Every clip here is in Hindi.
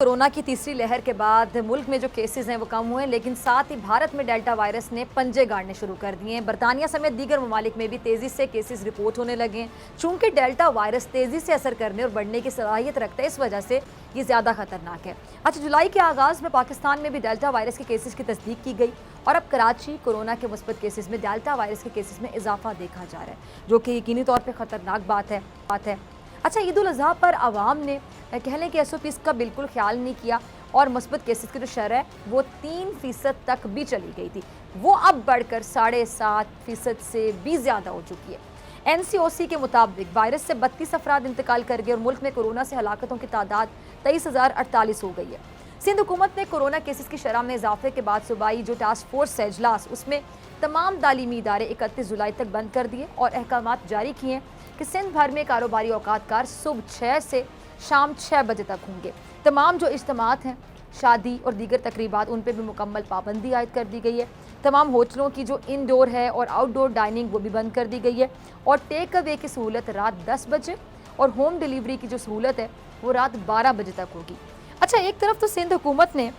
कोरोना की तीसरी लहर के बाद मुल्क में जो केसेस हैं वो कम हुए, लेकिन साथ ही भारत में डेल्टा वायरस ने पंजे गाड़ने शुरू कर दिए हैं। बरतानिया समेत दीगर ममालिक में भी तेजी से केसेस रिपोर्ट होने लगे हैं। चूंकि डेल्टा वायरस तेजी से असर करने और बढ़ने की सलाहियत रखता है, इस वजह से ये ज्यादा खतरनाक है। अच्छा, जुलाई के आगाज में पाकिस्तान में भी डेल्टा वायरस के केसेस की तस्दीक की गई और अब कराची कोरोना के मुस्बत केसेस में डेल्टा वायरस के केसेस में इजाफा देखा जा रहा है, जो कि यकीनी तौर पर खतरनाक बात है। अच्छा, ईद उल अजहा पर आवाम ने कह लें कि SOPs का बिल्कुल ख्याल नहीं किया और मुस्बत केसेस की जो शरह है वो 3% तक भी चली गई थी। वो अब बढ़कर 7.5% से भी ज़्यादा हो चुकी है। NCOC के मुताबिक वायरस से 32 अफराद इंतकाल कर गए और मुल्क में कोरोना से हलाकतों की तादाद 23,048 हो गई है। सिंध हुकूमत ने कोरोना केसेस की शरह में इजाफे के बाद सूबाई जो टास्क फोर्स है इजलास, उसमें तमाम तालीमी इदारे 31 जुलाई तक बंद कर दिए और अहकामात जारी किए हैं कि सिंध भर में कारोबारी औकातकार सुबह 6 से शाम 6 बजे तक होंगे। तमाम जो इज्तिमात हैं, शादी और दीगर तकरीबात, उन पर भी मुकम्मल पाबंदी आयद कर दी गई है। तमाम होटलों की जो इनडोर है और आउटडोर डाइनिंग वो भी बंद कर दी गई है और टेक अवे की सहूलत रात 10 बजे और होम डिलीवरी की जो सहूलत है वो रात 12 बजे तक होगी। अच्छा, एक तरफ तो सिंध हुकूमत ने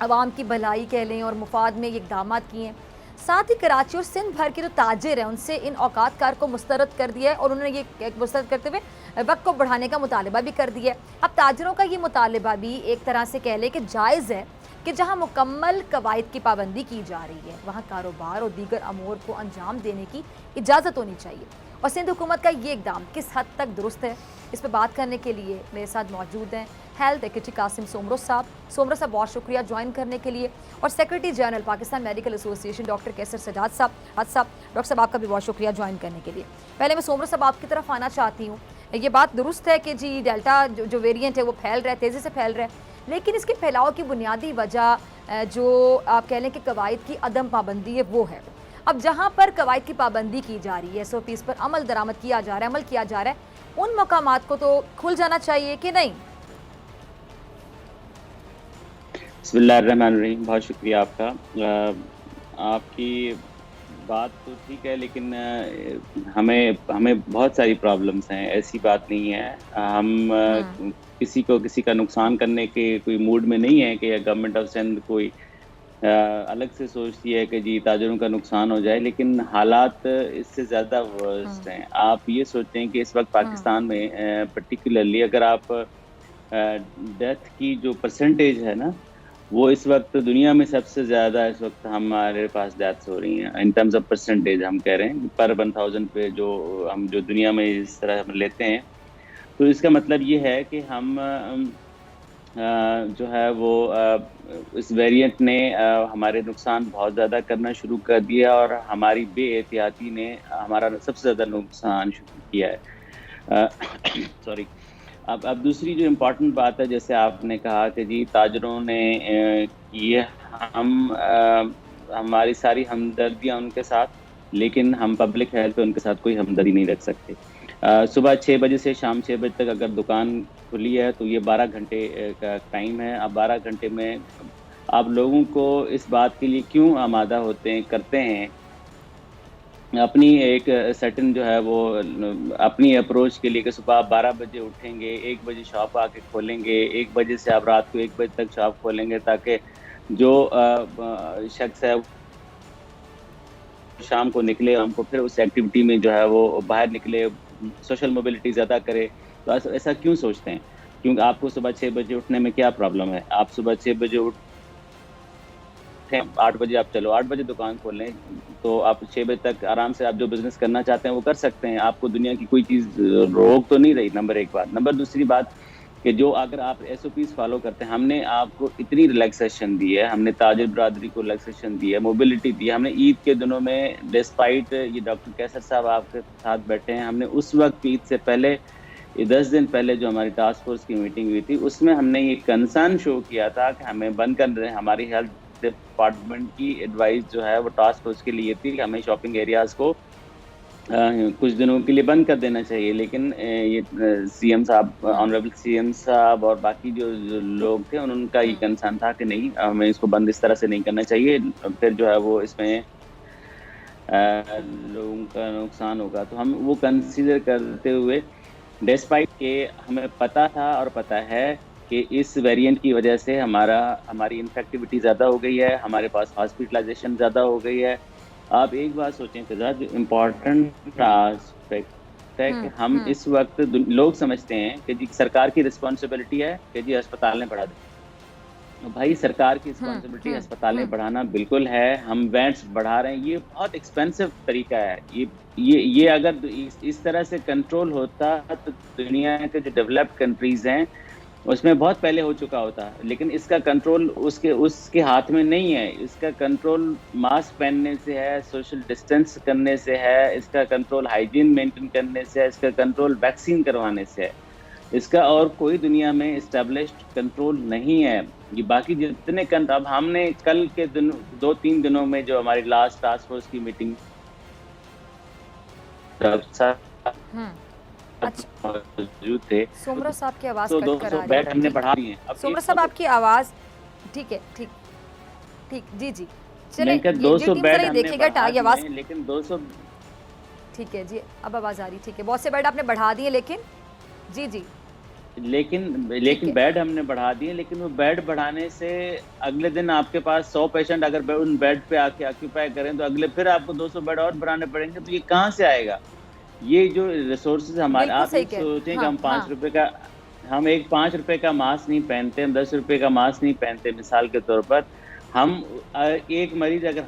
आवाम की भलाई कह लें और मुफाद में ये इकदाम किए हैं, साथ ही कराची और सिंध भर के जो ताजिर हैं उनसे इन औकातकार को मुस्तरद कर दिया है और उन्होंने ये मुस्तरद करते हुए वक्त को बढ़ाने का मुतालबा भी कर दिया है। अब ताजिरों का ये मुतालबा भी एक तरह से कह लें कि जायज़ है कि जहां मुकम्मल कवायद की पाबंदी की जा रही है वहां कारोबार और दीगर अमूर को अंजाम देने की इजाज़त होनी चाहिए। और सिंध हुकूमत का ये इकदाम किस हद तक दुरुस्त है, इस पर बात करने के लिए मेरे साथ मौजूद हैं हेल्थ सेक्रेटरी कासिम सोमरो साहब। बहुत शुक्रिया ज्वाइन करने के लिए। और secretary general Pakistan medical association doctor Qaiser Sajjad साहब। डॉक्टर साहब, आपका भी बहुत शुक्रिया ज्वाइन करने के लिए। पहले मैं सोमरो साहब आपकी तरफ आना चाहती हूँ। ये बात दुरुस्त है कि जी डेल्टा जो वेरिएंट है वो फैल रहा है, तेज़ी से फैल रहा है, लेकिन इसके फैलाव की बुनियादी वजह जो आप कह लें कि कवायद की अदम पाबंदी है वो है। अब जहाँ पर कवायद की पाबंदी की जा रही है, SOPs पर अमल दरामद किया जा रहा है, अमल किया जा रहा है, उन मकामात को तो खुल जाना चाहिए कि नहीं? बिस्मिल्लाहिर्रहमानिर्रहीम, बहुत शुक्रिया आपका। आपकी बात तो ठीक है, लेकिन हमें बहुत सारी प्रॉब्लम्स हैं, ऐसी बात नहीं है। हम किसी का नुकसान करने के कोई मूड में नहीं है कि गवर्नमेंट ऑफ सिंध कोई अलग से सोचती है कि जी ताजिरों का नुकसान हो जाए, लेकिन हालात इससे ज़्यादा वर्स्ट हैं। आप ये सोचते हैं कि इस वक्त पाकिस्तान में पर्टिकुलरली अगर आप डेथ की जो परसेंटेज है ना, वो इस वक्त दुनिया में सबसे ज़्यादा इस वक्त हमारे पास डेथ्स हो रही हैं इन टर्म्स ऑफ परसेंटेज। हम कह रहे हैं पर 1000 पे जो दुनिया में इस तरह हम लेते हैं, तो इसका मतलब ये है कि हम जो है वो इस वेरिएंट ने हमारे नुकसान बहुत ज़्यादा करना शुरू कर दिया और हमारी बेएहतियाती ने हमारा सबसे ज़्यादा नुकसान शुरू किया है। सॉरी। अब दूसरी जो इम्पोर्टेंट बात है, जैसे आपने कहा कि जी ताजरों ने की है, हमारी सारी हमदर्दियाँ उनके साथ, लेकिन हम पब्लिक हेल्थ पे उनके साथ कोई हमदर्दी नहीं रख सकते। सुबह 6 बजे से शाम 6 बजे तक अगर दुकान खुली है तो ये 12 घंटे का टाइम है। अब 12 घंटे में आप लोगों को इस बात के लिए क्यों आमादा करते हैं अपनी एक सर्टेन जो है वो अपनी अप्रोच के लिए कि सुबह आप 12 बजे उठेंगे, 1 बजे शॉप आके खोलेंगे, 1 बजे से आप रात को 1 बजे तक शॉप खोलेंगे, ताकि जो शख्स है शाम को निकले, हमको फिर उस एक्टिविटी में जो है वो बाहर निकले, सोशल मोबिलिटी ज़्यादा करे। तो ऐसा क्यों सोचते हैं? क्योंकि आपको सुबह 6 बजे उठने में क्या प्रॉब्लम है? आप सुबह 6 बजे 8 बजे आप चलो 8 बजे दुकान खोल लें, तो आप 6 बजे तक आराम से आप जो बिज़नेस करना चाहते हैं वो कर सकते हैं। आपको दुनिया की कोई चीज़ रोक तो नहीं रही, नंबर एक बात। नंबर दूसरी बात कि जो अगर आप SOPs फॉलो करते हैं, हमने आपको इतनी रिलैक्सेशन दी है, हमने ताजिर बरादरी को रिलैक्सेशन दी है, मोबिलिटी दी है। हमने ईद के दिनों में डिस्पाइट ये डॉक्टर कैसर साहब आपके साथ बैठे हैं, हमने उस वक्त ईद से पहले 10 दिन पहले जो हमारी टास्क फोर्स की मीटिंग हुई थी, उसमें हमने ये कंसर्न शो किया था कि हमें बंद कर दें। हमारी हेल्थ डिपार्टमेंट की एडवाइस जो है वो टास्क फोर्स के लिए थी कि हमें शॉपिंग एरियाज को कुछ दिनों के लिए बंद कर देना चाहिए, लेकिन ये CM साहब, ऑनरेबल CM साहब और बाकी जो लोग थे उनका ये कंसर्न था कि नहीं, हमें इसको बंद इस तरह से नहीं करना चाहिए, फिर जो है वो इसमें लोगों का नुकसान होगा। तो हम वो कंसीडर करते हुए, डिस्पाइट के हमें पता था और पता है कि इस वेरिएंट की वजह से हमारी इन्फेक्टिविटी ज़्यादा हो गई है, हमारे पास हॉस्पिटलाइजेशन ज़्यादा हो गई है। आप एक बात सोचें फिजा, जो इम्पोर्टेंट आस्पेक्ट है कि हम हम्म। इस वक्त लोग समझते हैं कि जी सरकार की रिस्पॉन्सिबिलिटी है कि जी अस्पतालें बढ़ा दें। तो भाई सरकार की रिस्पॉन्सिबिलिटी अस्पतालें हम्म। बढ़ाना बिल्कुल है, हम बेड्स बढ़ा रहे हैं, ये बहुत एक्सपेंसिव तरीका है। ये अगर इस तरह से कंट्रोल होता तो दुनिया के जो डेवलप्ड कंट्रीज हैं उसमें बहुत पहले हो चुका होता, लेकिन इसका कंट्रोल उसके उसके हाथ में नहीं है। इसका कंट्रोल मास्क पहनने से है, सोशल डिस्टेंस करने से है, इसका कंट्रोल हाइजीन मेंटेन करने से है, इसका कंट्रोल वैक्सीन करवाने से है। इसका और कोई दुनिया में इस्टेब्लिश्ड कंट्रोल नहीं है। ये बाकी जितने अब हमने कल के दिन 2-3 दिनों में जो हमारी लास्ट टास्क फोर्स की मीटिंग हम्म। अच्छा, मौजूद थे, सोमरा साहब की आवाज़ तो कट कर आ 200 रही बेड है। हमने ठीक बढ़ा है, दिए हैं। अब सोमरा एक साहब आपकी आवाज़ ठीक है, ठीक ठीक, जी जी, चले मैंने कहा ये 200 टीम बेड जरा हमने देखिएगा बढ़ा ये दिए आवाज़ हैं, लेकिन 200 ठीक है जी, अब आवाज़ आ रही, ठीक है, बहुत से बेड आपने बढ़ा दिए लेकिन जी जी, लेकिन ठीक है, बेड हमने बढ़ा दिए, लेकिन वो बेड बढ़ाने से अगले दिन आपके पास 100 पेशेंट अगर उन बेड पे आके ऑक्यूपाई करें तो अगले फिर आपको 200 बेड और बढ़ाने पड़ेंगे, तो ये कहाँ से आएगा? ये जो रिसोर्सेज हमारे, बिल्कुल आप सही ये कह रहे सोचें कि हाँ हम हाँ, 5 रुपए का, हम एक 5 रुपए का मास्क नहीं पहनते, हम 10 रुपए का मास्क नहीं पहनते, मिसाल के तौर पर हम एक मरीज अगर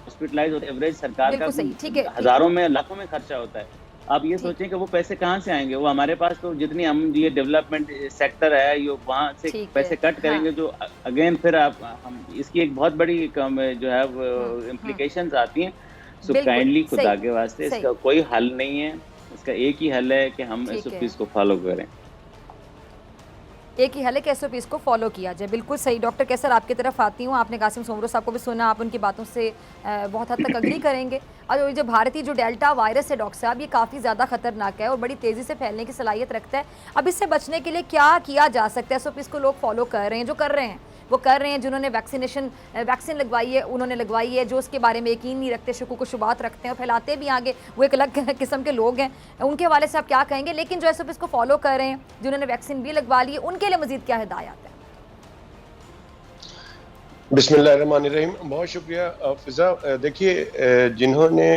हॉस्पिटलाइज होता है, एवरेज सरकार का बिल्कुल सही, ठीक है, ठीक, हजारों में लाखों में खर्चा होता है। आप ये ठीक, सोचें कि वो पैसे कहाँ से आएंगे? वो हमारे पास तो जितनी हम ये डेवलपमेंट सेक्टर है, ये वहां से ठीक है, पैसे कट हाँ, करेंगे, जो अगेन फिर आप हम इसकी एक बहुत बड़ी जो है हुँ, हुँ, इम्प्लीकेशंस आती हैं। सो बिल्कुल, काइंडली सही, खुदा के वास्ते सही, इसका कोई हल नहीं है। इसका एक ही हल है कि हम ठीक है। एसओपीज को फॉलो करें। एक ही हल है कि एसओपीज़ को फॉलो किया जाए। बिल्कुल सही। डॉक्टर कैसर आपकी तरफ आती हूँ। आपने कासिम सोमरो साहब को भी सुना, आप उनकी बातों से बहुत हद तक अग्री करेंगे। और ये जो भारतीय जो डेल्टा वायरस है डॉक्टर साहब, ये काफ़ी ज़्यादा खतरनाक है और बड़ी तेज़ी से फैलने की सलाहियत रखता है। अब इससे बचने के लिए क्या किया जा सकता है? एसओपीज़ को लोग फॉलो कर रहे हैं, जो कर रहे हैं वो कर रहे हैं, जिन्होंने वैक्सीन लगवाई है उन्होंने लगवाई है, जो उसके बारे में यकीन नहीं रखते, शकूक व शुबात रखते हैं, फैलाते भी आगे, वो एक अलग किस्म के लोग हैं, उनके हवाले से आप क्या कहेंगे? लेकिन जो एसओपीज़ को फॉलो कर रहे हैं, जिन्होंने वैक्सीन भी लगवा ली है, उनके लिए मजीद क्या हिदायत है? बिस्मिल्लाहिर्रहमानिर्रहीम। बहुत शुक्रिया फिजा। देखिए, जिन्होंने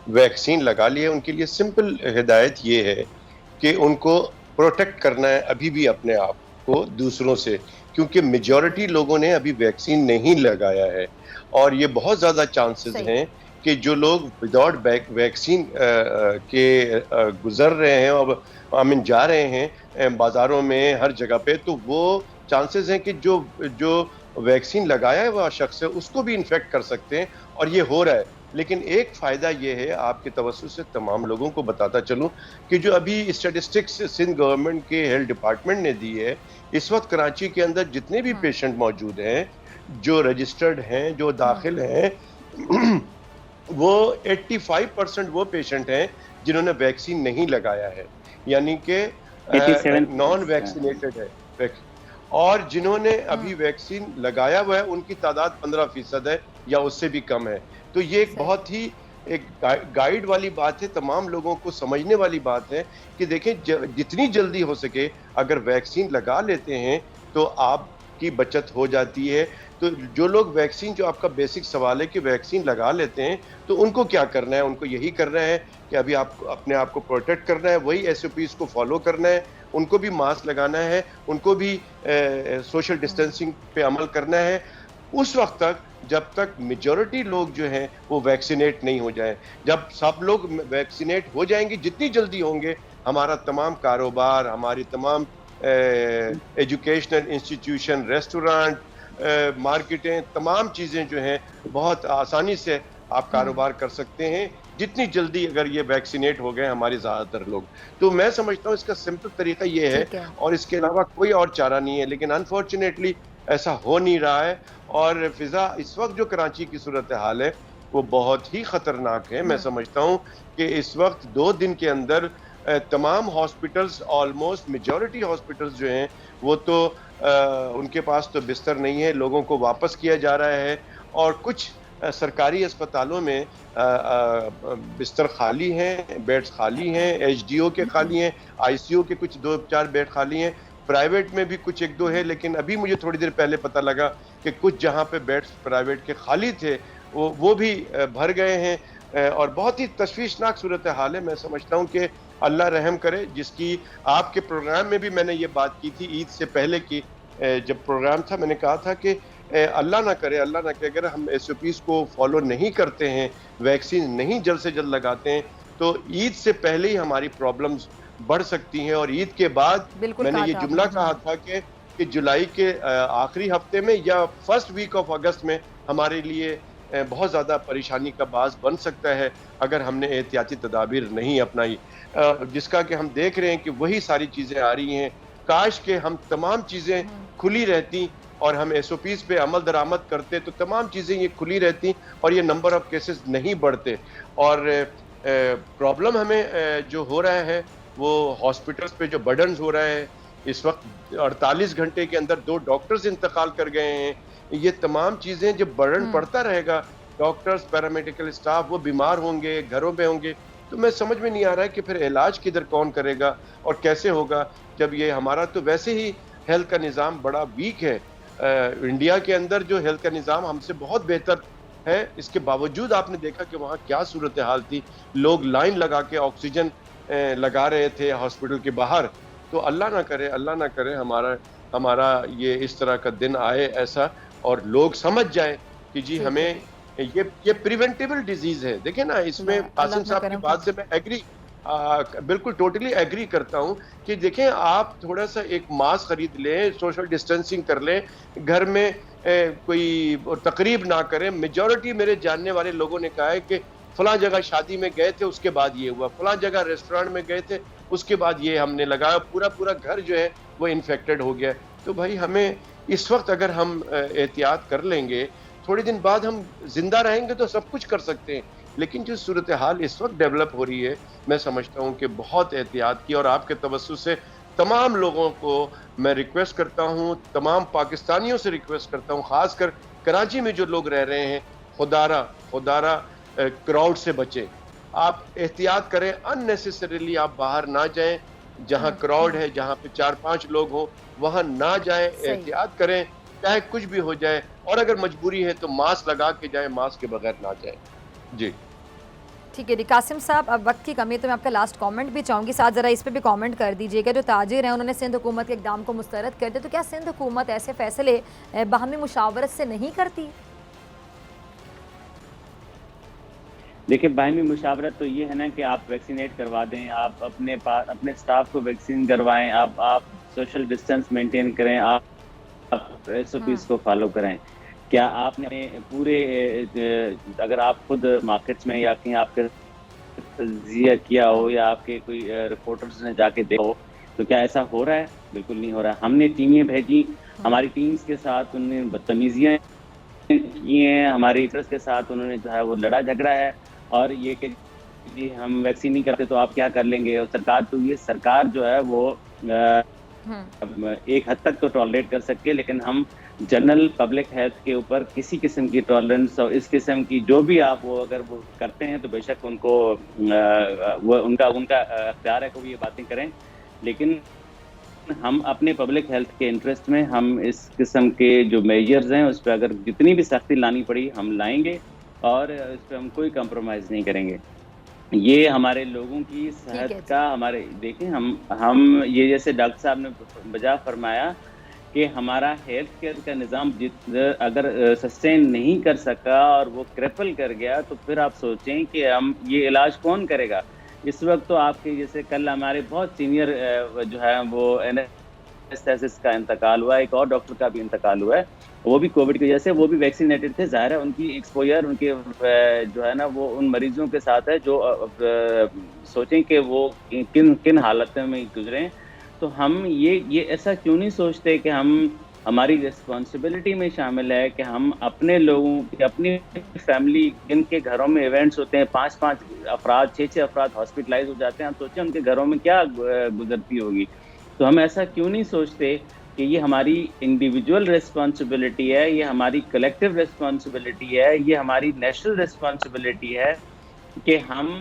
वैक्सीन लगा ली है उनके लिए सिंपल हिदायत ये है कि उनको प्रोटेक्ट करना है अभी भी अपने आप को दूसरों से, क्योंकि मेजॉरिटी लोगों ने अभी वैक्सीन नहीं लगाया है और ये बहुत ज़्यादा चांसेस सही, हैं कि जो लोग विदाउट वैक्सीन के गुजर रहे हैं और आमीन जा रहे हैं बाज़ारों में हर जगह पे, तो वो चांसेस हैं कि जो जो वैक्सीन लगाया है वह शख्स है उसको भी इन्फेक्ट कर सकते हैं, और ये हो रहा है। लेकिन एक फ़ायदा ये है, आपके तवज्जुह से तमाम लोगों को बताता चलूं कि जो अभी स्टैटिस्टिक्स सिंध गवर्नमेंट के हेल्थ डिपार्टमेंट ने दी है, इस वक्त कराची के अंदर जितने भी हुँ, पेशेंट मौजूद हैं, जो रजिस्टर्ड हैं, जो हुँ, दाखिल हैं, वो 85% वो पेशेंट हैं जिन्होंने वैक्सीन नहीं लगाया है, यानी कि 87%। नॉन वैक्सीनेटेड है। और जिन्होंने हुँ, अभी वैक्सीन लगाया हुआ है उनकी तादाद 15% है या उससे भी कम है। तो ये एक सही, बहुत ही एक गाइड वाली बात है, तमाम लोगों को समझने वाली बात है कि देखें, जितनी जल्दी हो सके अगर वैक्सीन लगा लेते हैं तो आपकी बचत हो जाती है। तो जो लोग वैक्सीन, जो आपका बेसिक सवाल है कि वैक्सीन लगा लेते हैं तो उनको क्या करना है? उनको यही करना है कि अभी आप अपने आप को प्रोटेक्ट करना है, वही एसओपीज़ को फॉलो करना है, उनको भी मास्क लगाना है, उनको भी सोशल डिस्टेंसिंग पे अमल करना है उस वक्त तक जब तक मेजॉरिटी लोग जो हैं वो वैक्सीनेट नहीं हो जाएं। जब सब लोग वैक्सीनेट हो जाएंगे, जितनी जल्दी होंगे, हमारा तमाम कारोबार, हमारी तमाम एजुकेशनल इंस्टीट्यूशन, रेस्टोरेंट, मार्केटें, तमाम चीज़ें जो हैं बहुत आसानी से आप हुँ, कारोबार कर सकते हैं जितनी जल्दी अगर ये वैक्सीनेट हो गए हमारे ज़्यादातर लोग। तो मैं समझता हूँ इसका सिंपल तरीका ये है ठीक है, और इसके अलावा कोई और चारा नहीं है, लेकिन अनफॉर्चुनेटली ऐसा हो नहीं रहा है। और फिजा, इस वक्त जो कराची की सूरत हाल है वो बहुत ही ख़तरनाक है। मैं हुँ, समझता हूँ कि इस वक्त 2 दिन के अंदर तमाम हॉस्पिटल्स, ऑलमोस्ट मेजॉरिटी हॉस्पिटल्स जो हैं वो तो उनके पास तो बिस्तर नहीं है, लोगों को वापस किया जा रहा है, और कुछ सरकारी अस्पतालों में बिस्तर खाली हैं, बेड्स खाली हैं, एचडीओ के खाली हैं, आईसीयू के कुछ 2-4 बेड खाली हैं, प्राइवेट में भी कुछ एक दो है, लेकिन अभी मुझे थोड़ी देर पहले पता लगा कि कुछ जहां पे बेड्स प्राइवेट के खाली थे वो भी भर गए हैं। और बहुत ही तशवीशनाक सूरत हाल है। मैं समझता हूं कि अल्लाह रहम करे, जिसकी आपके प्रोग्राम में भी मैंने ये बात की थी ईद से पहले की, जब प्रोग्राम था मैंने कहा था कि अल्लाह ना करे अगर हम SOPs को फॉलो नहीं करते हैं, वैक्सीन नहीं जल्द से जल्द लगाते हैं, तो ईद से पहले ही हमारी प्रॉब्लम्स बढ़ सकती हैं। और ईद के बाद मैंने ये जुमला कहा था कि जुलाई के आखिरी हफ्ते में या फर्स्ट वीक ऑफ अगस्त में हमारे लिए बहुत ज़्यादा परेशानी का बास बन सकता है अगर हमने एहतियाती तदाबीर नहीं अपनाई, जिसका कि हम देख रहे हैं कि वही सारी चीज़ें आ रही हैं। काश के हम तमाम चीज़ें खुली रहती और हम SOPs पे अमल दरामद करते तो तमाम चीज़ें ये खुली रहती और ये नंबर ऑफ केसेस नहीं बढ़ते। और प्रॉब्लम हमें जो हो रहा है वो हॉस्पिटल्स पे जो बर्डन हो रहा है, इस वक्त 48 घंटे के अंदर 2 डॉक्टर्स इंतकाल कर गए हैं। ये तमाम चीज़ें जब बर्डन पड़ता रहेगा, डॉक्टर्स पैरामेडिकल स्टाफ वो बीमार होंगे, घरों पे होंगे, तो मैं समझ में नहीं आ रहा है कि फिर इलाज किधर कौन करेगा और कैसे होगा, जब ये हमारा तो वैसे ही हेल्थ का निज़ाम बड़ा वीक है। इंडिया के अंदर जो हेल्थ का निज़ाम हमसे बहुत बेहतर है, इसके बावजूद आपने देखा कि वहाँ क्या सूरत हाल थी। लोग लाइन लगा के ऑक्सीजन लगा रहे थे हॉस्पिटल के बाहर। तो अल्लाह ना करे हमारा ये इस तरह का दिन आए ऐसा, और लोग समझ जाए कि जी हमें ये प्रिवेंटेबल डिजीज है। देखें ना, इसमें कासिम साहब की बात से मैं एग्री, बिल्कुल टोटली एग्री करता हूं कि देखें, आप थोड़ा सा एक मास्क खरीद लें, सोशल डिस्टेंसिंग कर लें, घर में कोई तकरीब ना करें। मेजॉरिटी मेरे जानने वाले लोगों ने कहा है कि फलां जगह शादी में गए थे उसके बाद ये हुआ, फलां जगह रेस्टोरेंट में गए थे उसके बाद ये हमने लगाया, पूरा घर जो है वो इन्फेक्टेड हो गया। तो भाई हमें इस वक्त अगर हम एहतियात कर लेंगे, थोड़े दिन बाद हम जिंदा रहेंगे तो सब कुछ कर सकते हैं। लेकिन जो सूरत हाल इस वक्त डेवलप हो रही है, मैं समझता हूँ कि बहुत एहतियात की। और आपके तवज्जुह से तमाम लोगों को मैं रिक्वेस्ट करता हूँ, तमाम पाकिस्तानियों से रिक्वेस्ट करता हूँ, खासकर कराची में जो लोग रह रहे हैं, खुदारा क्राउड से बचें। आप एहतियात करें, अननेसेसरीली आप बाहर ना जाएं, जहां क्राउड है, जहां पे 4-5 लोग हो वहां ना जाएं, एहतियात करें, चाहे कुछ भी हो जाए। और अगर मजबूरी है तो मास्क लगा के जाएं, मास्क के बगैर ना जाएं। जी ठीक है जी। कासिम साहब, अब वक्त की कमी है तो मैं आपका लास्ट कमेंट भी चाहूँगी, साथ ज़रा इस पे भी कमेंट कर दीजिएगा। जो ताजिर हैं उन्होंने सिंध हुकूमत के इक़दाम को मुस्तरद कर दिया, तो क्या सिंध हुकूमत ऐसे फैसले बाहमी मुशावरत से नहीं करती? देखिए, बाहमी मुशावरत तो ये है ना कि आप वैक्सीनेट करवा दें, आप अपने स्टाफ को वैक्सीन करवाएं, आप सोशल डिस्टेंस मेंटेन करें, आप SOPs को फॉलो करें। क्या आपने पूरे, अगर आप खुद मार्केट्स में या कहीं आपके तजिया किया हो या आपके कोई रिपोर्टर्स ने जाके देखा हो, तो क्या ऐसा हो रहा है? बिल्कुल नहीं हो रहा है। हमने टीमें भेजी, हमारी टीम्स के साथ उन्होंने बदतमीजियाँ की हैं, हमारे लीडर्स के साथ उन्होंने जो है वो लड़ा झगड़ा है, और ये कि जी हम वैक्सीन नहीं करते तो आप क्या कर लेंगे। और सरकार जो है वो एक हद तक तो टॉलरेट कर सकती है, लेकिन हम जनरल पब्लिक हेल्थ के ऊपर किसी किस्म की टॉलरेंस और इस किस्म की जो भी आप वो अगर वो करते हैं तो बेशक उनको वो उनका अख्तियार है कि वो ये बातें करें, लेकिन हम अपने पब्लिक हेल्थ के इंटरेस्ट में हम इस किस्म के जो मेजर्स हैं उस पर अगर जितनी भी सख्ती लानी पड़ी हम लाएंगे, और इस पर हम कोई कंप्रोमाइज़ नहीं करेंगे। ये हमारे लोगों की सेहत का हमारे, देखें हम ये जैसे डॉक्टर साहब ने बजा फरमाया कि हमारा हेल्थ केयर का निज़ाम अगर सस्टेन नहीं कर सका और वो क्रिपल कर गया, तो फिर आप सोचें कि हम ये इलाज कौन करेगा। इस वक्त तो आपके जैसे कल हमारे बहुत सीनियर जो है वो एनेस्थेसिस का इंतकाल हुआ, एक और डॉक्टर का भी इंतकाल हुआ है, वो भी कोविड की वजह से, वो भी वैक्सीनेटेड थे। ज़ाहिर है उनकी एक्सपोजर उनके जो है ना वो उन मरीजों के साथ है जो सोचें कि वो किन हालतों में गुजरे। तो हम ये ऐसा क्यों नहीं सोचते कि हमारी रिस्पॉन्सिबिलिटी में शामिल है कि हम अपने लोगों की, अपनी फैमिली, जिनके घरों में इवेंट्स होते हैं, 5-5 अफराद 6-6 अफराद हॉस्पिटलाइज हो जाते हैं, हम सोचें उनके घरों में क्या गुजरती होगी। तो हम ऐसा क्यों नहीं सोचते कि ये हमारी इंडिविजुअल रिस्पॉन्सिबिलिटी है, ये हमारी कलेक्टिव रिस्पॉन्सिबिलिटी है, ये हमारी नेशनल रिस्पॉन्सिबिलिटी है कि हम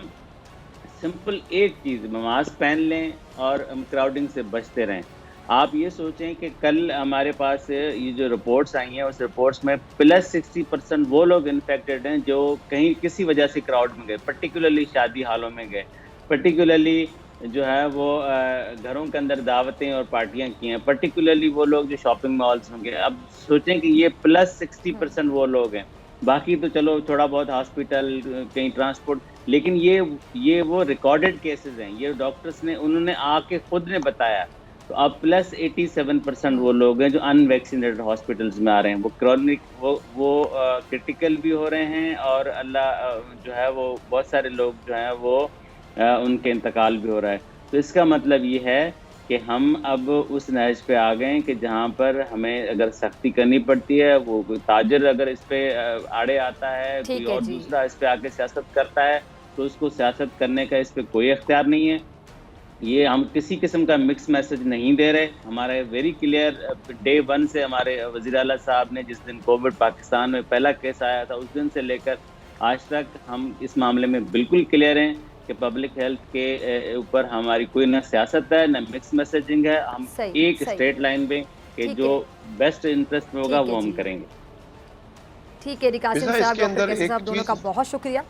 सिंपल एक चीज़, मास्क पहन लें और क्राउडिंग से बचते रहें। आप ये सोचें कि कल हमारे पास ये जो रिपोर्ट्स आई हैं उस रिपोर्ट्स में +60% वो लोग इन्फेक्टेड हैं जो कहीं किसी वजह से क्राउड में गए, पर्टिकुलरली शादी हालों में गए, पर्टिकुलरली जो है वो घरों के अंदर दावतें और पार्टियां की हैं, पर्टिकुलरली वो लोग जो शॉपिंग मॉल्स में गए। अब सोचें कि ये +60% वो लोग हैं, बाकी तो चलो थोड़ा बहुत हॉस्पिटल, कहीं ट्रांसपोर्ट, लेकिन ये वो रिकॉर्डेड केसेस हैं, ये डॉक्टर्स ने उन्होंने आके खुद ने बताया। तो अब +87% वो लोग हैं जो अनवैक्सीनेटेड हॉस्पिटल्स में आ रहे हैं, वो क्रॉनिक वो क्रिटिकल भी हो रहे हैं और अल्लाह जो है वो बहुत सारे लोग जो हैं वो उनके इंतकाल भी हो रहा है। तो इसका मतलब ये है कि हम अब उस नहज पे आ गए हैं कि जहाँ पर हमें अगर सख्ती करनी पड़ती है, वो कोई ताजिर अगर इस पे आड़े आता है, कोई और दूसरा इस पे आके सियासत करता है, तो उसको सियासत करने का इस पे कोई इख्तियार नहीं है। ये हम किसी किस्म का मिक्स मैसेज नहीं दे रहे। हमारे वेरी क्लियर डे 1 से हमारे वज़ीर आला साहब ने जिस दिन कोविड पाकिस्तान में पहला केस आया था उस दिन से लेकर आज तक हम इस मामले में बिल्कुल क्लियर हैं कि पब्लिक हेल्थ के ऊपर हमारी कोई ना सियासत है ना मिक्स मैसेजिंग है। हम एक स्ट्रेट लाइन पे कि जो बेस्ट इंटरेस्ट में होगा वो हम करेंगे। ठीक है कासिम साहब, डॉक्टर कैसर साहब, दोनों का बहुत शुक्रिया।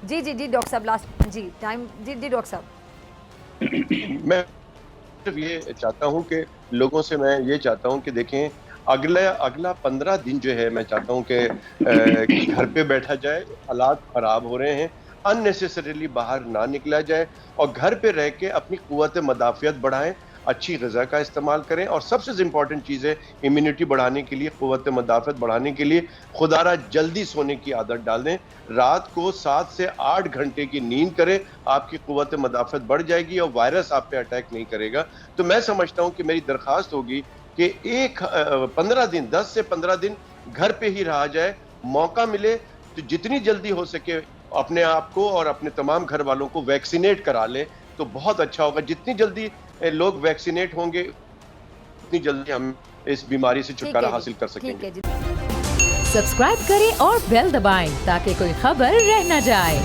जी जी जी डॉक्टर साहब, लास्ट जी टाइम। जी जी डॉक्टर साहब, मैं सिर्फ ये चाहता हूँ कि लोगों से मैं ये चाहता हूँ कि देखें अगला 15 दिन जो है मैं चाहता हूँ कि घर पे बैठा जाए, हालात खराब हो रहे हैं, अननेसेसरीली बाहर ना निकला जाए और घर पे रह के अपनी कुव्वत मदाफियत बढ़ाएं, अच्छी ग़िज़ा का इस्तेमाल करें और सबसे इम्पॉर्टेंट चीज़ है इम्यूनिटी बढ़ाने के लिए, कुव्वत मदाफियत बढ़ाने के लिए खुदारा जल्दी सोने की आदत डाल दें। रात को 7 से 8 घंटे की नींद करें, आपकी कुव्वत मदाफियत बढ़ जाएगी और वायरस आप पे अटैक नहीं करेगा। तो मैं समझता हूँ कि मेरी दरख्वास्त होगी कि 15 दिन 10 से 15 दिन घर पे ही रहा जाए, मौका मिले तो जितनी जल्दी हो सके अपने आप को और अपने तमाम घर वालों को वैक्सीनेट करा लें तो बहुत अच्छा होगा। जितनी जल्दी लोग वैक्सीनेट होंगे उतनी जल्दी हम इस बीमारी से छुटकारा हासिल कर सकेंगे। सब्सक्राइब करें और बेल दबाएं ताकि कोई खबर रह न जाए।